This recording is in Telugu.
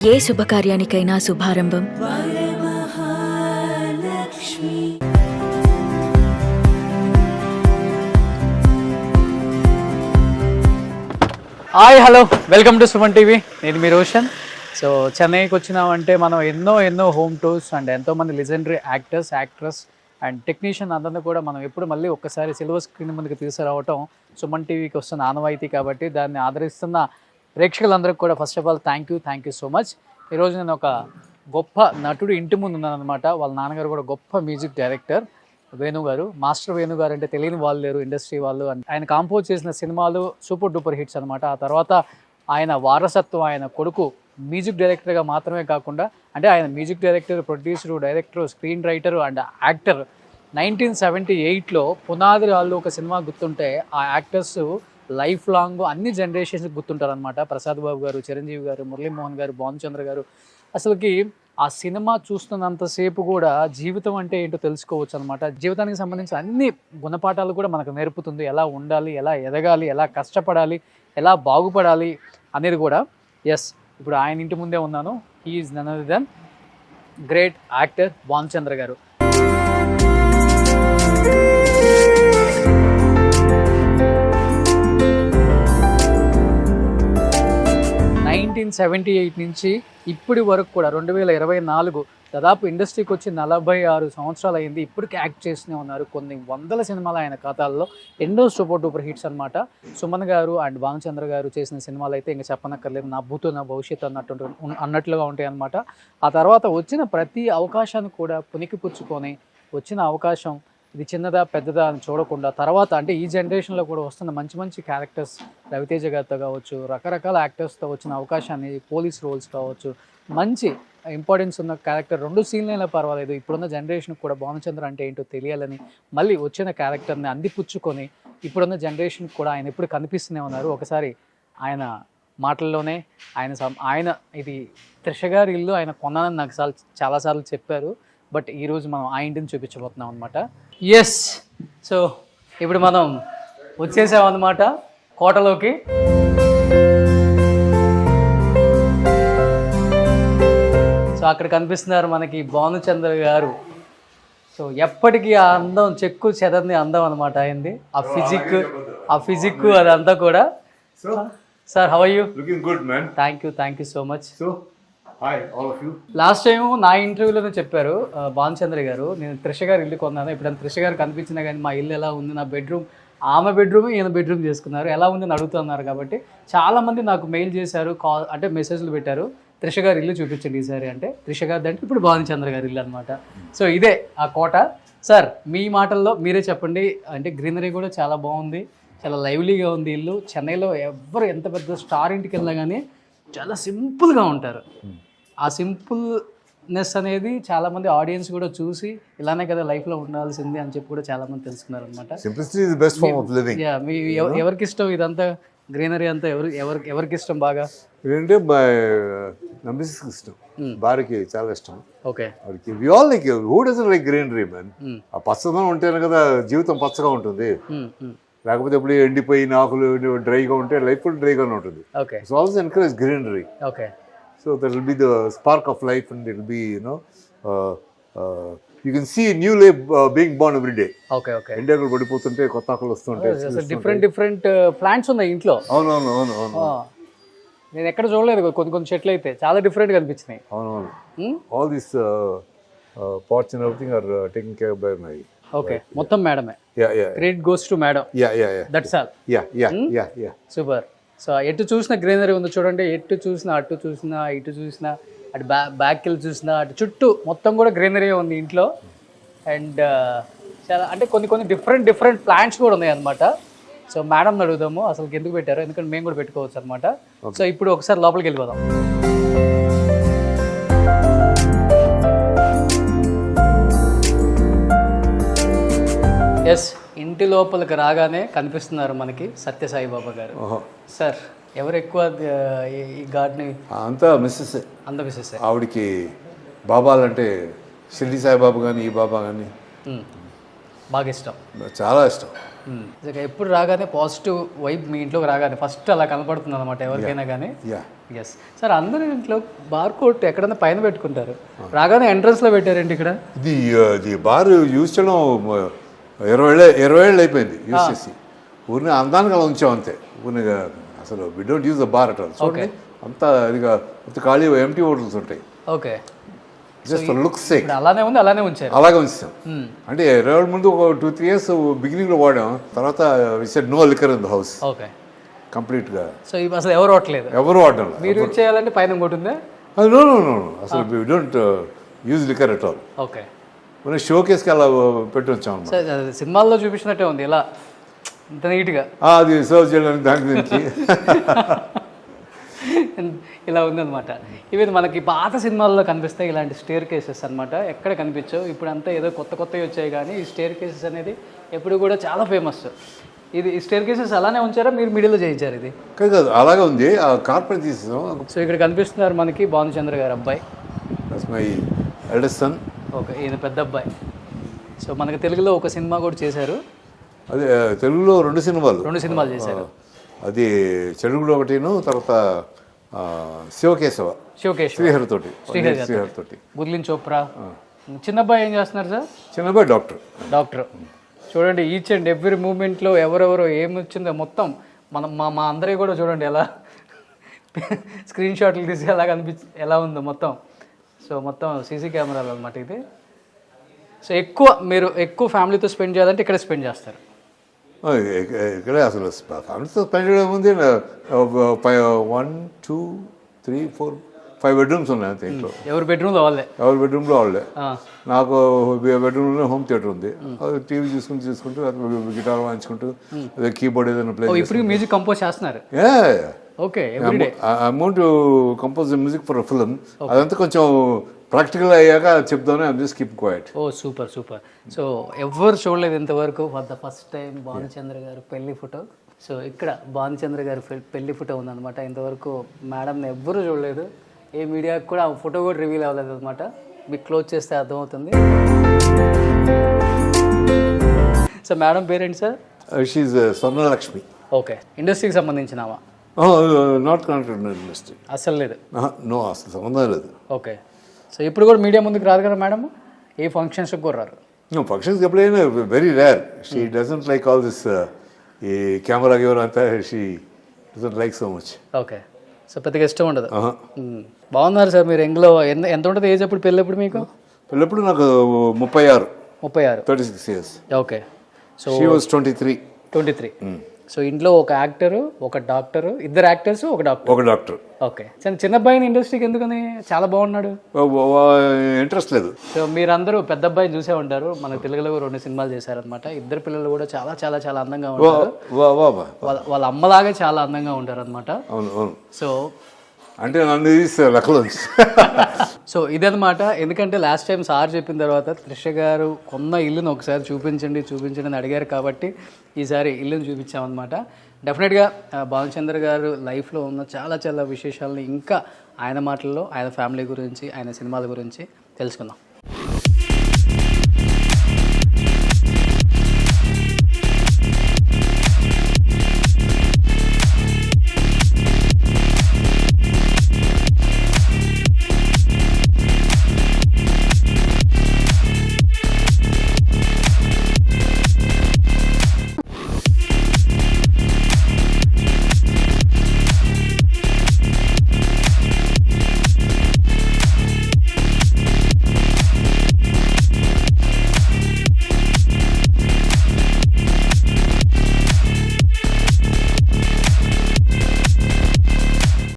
ఏ శుభకార్యానికైనా శుభారంభం hi hello welcome to Suman TV. నేను మీ రోషన్. సో చెన్నైకి వచ్చినామంటే మనం ఎన్నో హోమ్ టూర్స్ అండ్ ఎంతోమంది legendary actors actress and technician అందరినీ కూడా మనం ఎప్పుడు మళ్ళీ ఒక్కసారి సిల్వర్ స్క్రీన్ ముందుకు తీసుకురావటం సుమన్ టీవీకి వస్తున్న ఆనవాయితీ. కాబట్టి దాన్ని ఆదరిస్తున్న ప్రేక్షకులందరికీ కూడా first of all thank you so much. ఈరోజు నేను ఒక గొప్ప నటుడు ఇంటి ముందు ఉన్నాను అనమాట. వాళ్ళ నాన్నగారు కూడా గొప్ప మ్యూజిక్ డైరెక్టర్ వేణు గారు. మాస్టర్ వేణు గారు అంటే తెలియని వాళ్ళు లేరు ఇండస్ట్రీ వాళ్ళు. ఆయన కాంపోజ్ చేసిన సినిమాలు సూపర్ డూపర్ హిట్స్ అనమాట. ఆ తర్వాత ఆయన వారసత్వం, ఆయన కొడుకు మ్యూజిక్ డైరెక్టర్గా మాత్రమే కాకుండా అంటే ఆయన music director, producer, director, screen writer and actor. 1978లో పునాది రాళ్ళు ఒక సినిమా గుర్తుంటే ఆ యాక్టర్స్ లైఫ్ లాంగ్ అన్ని జనరేషన్స్కి గుర్తుంటారు అనమాట. ప్రసాద్ బాబు గారు, చిరంజీవి గారు, మురళీమోహన్ గారు, భానుచంద్ర గారు. అసలుకి ఆ సినిమా చూస్తున్నంతసేపు కూడా జీవితం అంటే ఏంటో తెలుసుకోవచ్చు అనమాట. జీవితానికి సంబంధించిన అన్ని గుణపాఠాలు కూడా మనకు నేర్పుతుంది. ఎలా ఉండాలి, ఎలా ఎదగాలి, ఎలా కష్టపడాలి, ఎలా బాగుపడాలి అనేది కూడా. ఎస్, ఇప్పుడు ఆయన ఇంటి ముందే ఉన్నాను. He is none other than great actor Bhanuchandra garu. 1978 నుంచి ఇప్పటి వరకు కూడా 2024 దాదాపు ఇండస్ట్రీకి వచ్చి 46 సంవత్సరాలు అయింది. ఇప్పటికీ యాక్ట్ చేస్తూనే ఉన్నారు. కొన్ని వందల సినిమాలు ఆయన ఖాతాల్లో, ఎన్నో సూపర్ డూపర్ హిట్స్ అనమాట. సుమన్ గారు అండ్ భానుచంద్ర గారు చేసిన సినిమాలు అయితే ఇంకా చెప్పనక్కర్లేదు. నా భూతో నా భవిష్యత్తు అన్నట్లుగా ఉంటాయి అనమాట. ఆ తర్వాత వచ్చిన ప్రతి అవకాశాన్ని కూడా పుణికిపుచ్చుకొని వచ్చిన అవకాశం ఇది చిన్నదా పెద్దదా అని చూడకుండా తర్వాత అంటే ఈ జనరేషన్లో కూడా వస్తున్న మంచి క్యారెక్టర్స్, రవితేజ గారితో కావచ్చు, రకరకాల యాక్టర్స్తో వచ్చిన అవకాశాన్ని, పోలీస్ రోల్స్ కావచ్చు, మంచి ఇంపార్టెన్స్ ఉన్న క్యారెక్టర్ 2 సీన్లు అయినా పర్వాలేదు. ఇప్పుడున్న జనరేషన్కి కూడా భానుచంద్ర అంటే ఏంటో తెలియాలని మళ్ళీ వచ్చిన క్యారెక్టర్ని అందిపుచ్చుకొని ఇప్పుడున్న జనరేషన్కి కూడా ఆయన ఎప్పుడు కనిపిస్తూనే ఉన్నారు. ఒకసారి ఆయన మాటల్లోనే ఆయన ఇది త్రిష గారి ఇల్లు ఆయన కొన్నానని నాకు చాలాసార్లు చెప్పారు. బట్ ఈరోజు మనం ఆ ఇంటిని చూపించబోతున్నాం అనమాట. ఎస్, సో ఇప్పుడు మనం వచ్చేసామన్నమాట కోటలోకి. సో అక్కడ కనిపిస్తున్నారు మనకి భానుచంద్ర గారు. సో ఎప్పటికీ ఆ అందం, చెక్కు చెదర్ని అందం అనమాట అయింది. ఆ ఫిజిక్ అదంతా కూడా. Sir, how are you? Looking good, man. Thank you so much. So, hi, all of you. Last time నా ఇంటర్వ్యూలోనే చెప్పారు భానుచంద్ర గారు, నేను త్రిష గారు ఇల్లు కొన్నాను. ఇప్పుడు త్రిష గారు కనిపించినా కానీ మా ఇల్లు ఎలా ఉంది, నా బెడ్రూమ్, ఆమె బెడ్రూమ్ ఈయన బెడ్రూమ్ చేసుకున్నారు, ఎలా ఉందని అడుగుతున్నారు. కాబట్టి చాలామంది నాకు మెయిల్ చేశారు, కాల్ అంటే మెసేజ్లు పెట్టారు, త్రిష గారి ఇల్లు చూపించండి ఈసారి అంటే. త్రిష గారి అంటే ఇప్పుడు భానుచంద్ర గారి ఇల్లు అనమాట. సో ఇదే ఆ కోట. సార్, మీ మాటల్లో మీరే చెప్పండి. అంటే గ్రీనరీ కూడా చాలా బాగుంది, చాలా లైవ్లీగా ఉంది ఇల్లు. చెన్నైలో ఎవరు ఎంత పెద్ద స్టార్ ఇంటికి వెళ్ళినా కానీ చాలా సింపుల్గా ఉంటారు. ఆ సింపుల్నెస్ అనేది చాలామంది ఆడియన్స్ కూడా చూసి ఇలానే కదా లైఫ్లో ఉండాల్సింది అని చెప్పి కూడా చాలామంది తెలుసుకున్నారు అనమాట. Simplicity is the best form of living. మీ ఎవరికి ఇష్టం ఇదంతా గ్రీనరీ అంతా? ఎవరికి ఇష్టం బాగా? ఏంటంటే నా మిస్సెస్కి ఇష్టం, భార్యకి చాలా ఇష్టం. ఓకే, వాడికి we all like, who doesn't like greenery man? ఆ పచ్చదనం ఉంటేనే కదా జీవితం పచ్చగా ఉంటుంది. లేకపోతే ఇప్పుడు ఎండిపోయిన ఆకులు డ్రైగా ఉంటే లైఫ్ కూడా డ్రైగానే ఉంటుంది. Okay, so also encourage greenery. Okay, so that will be the spark of life, and it will be, you can see new life being born every day. Okay, okay. ఎండాకులు పడిపోతుంటే కొత్త ఆకులు వస్తుంటాయి. డిఫరెంట్ ప్లాంట్స్ ఉన్నాయి ఇంట్లో. అవును. నేను ఎక్కడ చూడలేదు. కొన్ని చెట్లు అయితే చాలా డిఫరెంట్గా అనిపించినాయి. అవును. All these pots and everything are taken care of by my. Okay, మొత్తం మేడమే. Yeah. Credit goes to madam. Yeah. That's all. Yeah. Super. So ఎటు చూసిన గ్రీనరీ ఉంది చూడండి. ఎటు చూసినా, అటు చూసినా, ఇటు చూసినా, అటు బ్యాక్ వెళ్ళి చూసినా, అటు చుట్టూ మొత్తం కూడా గ్రీనరీ ఉంది ఇంట్లో. అండ్ చాలా అంటే కొన్ని డిఫరెంట్ ప్లాంట్స్ కూడా ఉన్నాయి అనమాట. సో మేడం అడుగుదాము అసలు ఎందుకు పెట్టారు, ఎందుకంటే మేము కూడా పెట్టుకోవచ్చు అనమాట. సో ఇప్పుడు ఒకసారి లోపలికి వెళ్ళిపోదాం. ఎస్, ఇంటి లోపలికి రాగానే కనిపిస్తున్నారు మనకి సత్యసాయి బాబా గారు. సార్, ఎవరు ఎక్కువ ఈ గార్డెన్? అంతా మిస్సెస్. అంత మిస్సెస్. ఆవిడికి బాబాలంటే షిరిడి సాయిబాబా కానీ ఈ బాబా కానీ బాగా ఇష్టం, చాలా ఇష్టం. ఎప్పుడు రాగానే పాజిటివ్ వైబ్ మీ ఇంట్లోకి రాగానే ఫస్ట్ అలా కనపడుతుంది అనమాట ఎవరికైనా కానీ. ఎస్ సార్, అందరూ ఇంట్లో బార్ కోట్ ఎక్కడన్నా పైన పెట్టుకుంటారు, రాగానే ఎంట్రన్స్లో పెట్టారండి ఇక్కడ. ఇది బార్ యూజ్ చేయడం 20 ఏళ్ళు అయిపోయింది యూజ్ చేసి. ఊరిని అందానికి అలా ఉంచాం అంతే. ఊరిని అసలు we don't use the bar at all. చూడండి అంతా ఇదిగా ఖాళీ ఎంటీ హోటల్స్ ఉంటాయి. ఓకే, జస్ట్ లుక్స్ సేక్ అలానే ఉంది, అలానే ఉంచారు. అలాగే ఉంచాం. అంటే 20 ఏళ్ళ ముందు ఒక 2-3 ఇయర్స్ బిగినింగ్లో వాడాం. తర్వాత no liquor in the house okay కంప్లీట్గా. సో ఇవి అసలు ఎవరు వాడలేదు, ఎవరు వాడడం. మీరు యూజ్ చేయాలంటే పైన ఇంకోటి ఉందా? నో నో నో అసలు we don't use liquor at all. Okay, మనం షో కేస్కి అలా పెట్టి వచ్చాం అన్నమాట. సార్ అది సినిమాల్లో చూపించినట్టే ఉంది, ఇలా ఇంత నీట్గా అది సర్వ్ చేయడానికి దాని గురించి ఇలా ఉందన్నమాట. ఇవి మనకి పాత సినిమాల్లో కనిపిస్తాయి ఇలాంటి స్టేర్ కేసెస్ అనమాట, ఎక్కడ కనిపించవు. ఇప్పుడు అంతా ఏదో కొత్తవి వచ్చాయి, కానీ ఈ స్టేర్ కేసెస్ అనేది ఎప్పుడు కూడా చాలా ఫేమస్. ఇది ఈ స్టేర్ కేసెస్ అలానే ఉంచారా, మీరు మిడిల్లో చేయించారు? ఇది కాదు, అలాగే ఉంది. ఆ కార్పెట్ తీసేసాం. సో ఇక్కడ కనిపిస్తున్నారు మనకి భానుచంద్ర గారు అబ్బాయి, మై ఎల్డెస్ట్ సన్. ఓకే, ఈయన పెద్ద అబ్బాయి. సో మనకి తెలుగులో ఒక సినిమా కూడా చేశారు. అదే తెలుగులో 2 సినిమాలు చేశారు. అది తెలుగులో ఒకటిను, తర్వాత శివకేశవ శ్రీహరితోటి. బుర్లిన్ చోప్రా. చిన్నబ్బాయి ఏం చేస్తున్నారు సార్? చిన్నబ్బాయి డాక్టర్. చూడండి, ఈచ్ అండ్ ఎవ్రీ మూమెంట్లో ఎవరెవరో ఏమి వచ్చిందో మొత్తం మనం మా అందరికీ కూడా చూడండి ఎలా స్క్రీన్ షాట్లు తీసి ఎలా ఎలా ఉందో మొత్తం. సో మొత్తం సీసీ కెమెరాలు అనమాట ఇది. సో మీరు ఎక్కువ ఫ్యామిలీతో స్పెండ్ చేయాలంటే ఇక్కడ స్పెండ్ చేస్తారు. ఇక్కడే అసలు ఫ్యామిలీతో స్పెండ్ చేయడం ఉంది. 1, 2, 3, 4, 5 బెడ్రూమ్స్ ఉన్నాయి అంతే ఇంట్లో. ఎవరి బెడ్రూమ్లో వాళ్ళే. నాకు బెడ్రూమ్లో హోమ్ థియేటర్ ఉంది. టీవీ చూసుకుంటూ గిటార్ వాయించుకుంటూ కీబోర్డ్ ఏదైనా ప్లే. ఇప్పుడు మ్యూజిక్ కంపోజ్ చేస్తున్నారు? Okay, amount compose music for film. అదంతా కొంచెం ప్రాక్టికల్ అయ్యాక చెప్దామని I'm just keep quiet. Oh super. So ఎవరు చూడలేదు ఇంతవరకు for the first time Bhanuchandra garu పెళ్లి ఫోటో. సో ఇక్కడ భానుచంద్ర గారు పెళ్లి ఫోటో ఉందన్నమాట. ఇంతవరకు మేడంని ఎవ్వరూ చూడలేదు, ఏ మీడియాకి కూడా ఆ ఫోటో కూడా రివీల్ అవ్వలేదు అనమాట. మీకు క్లోజ్ చేస్తే అర్థమవుతుంది. సో మేడం పేరేంటి సార్? షీఈ్ స్వర్ణలక్ష్మి. ఓకే, ఇండస్ట్రీకి సంబంధించినవా? Not connected industry. అసలు లేదు? నో, అసలు సంబంధం లేదు. ఓకే, సో ఇప్పుడు కూడా మీడియా ముందుకు రాదు కదా మేడం? ఏ ఫంక్షన్స్కి కూడా రారు? ఫంక్షన్స్కి ఎప్పుడైనా very rare. She doesn't like all this ఈ కెమెరా అంతా. She doesn't like so much. Okay, so పెద్దగా ఇష్టం ఉండదు. బాగున్నారు సార్ మీరు. ఎంగ్లో ఎంత ఉంటుంది ఏజ్ అప్పుడు పెళ్ళప్పుడు మీకు? పెళ్ళప్పుడు నాకు 36. 36 years. Okay, so she was 23. So ఇంట్లో ఒక యాక్టరు, ఒక డాక్టరు, ఇద్దరు యాక్టర్స్, ఒక డాక్టర్. ఓకే, చిన్న అబ్బాయిని ఇండస్ట్రీకి ఎందుకని? చాలా బాగున్నాడు. ఇంట్రెస్ట్ లేదు. సో మీరందరూ పెద్ద అబ్బాయిని చూసే ఉంటారు. మన తెలుగులో 2 సినిమాలు చేశారనమాట. ఇద్దరు పిల్లలు కూడా చాలా చాలా చాలా అందంగా ఉంటారు. వాళ్ళ అమ్మలాగే చాలా అందంగా ఉంటారు అనమాట. అవును. సో అంటే నన్ను లెక్కలో. సో ఇదనమాట. ఎందుకంటే లాస్ట్ టైం సార్ చెప్పిన తర్వాత త్రిష గారు కొన్న ఇల్లును ఒకసారి చూపించండి అని అడిగారు, కాబట్టి ఈసారి ఇల్లును చూపించామన్నమాట. డెఫినెట్గా భానుచంద్ర గారు లైఫ్లో ఉన్న చాలా చాలా విశేషాలని ఇంకా ఆయన మాటల్లో, ఆయన ఫ్యామిలీ గురించి, ఆయన సినిమాల గురించి తెలుసుకుందాం.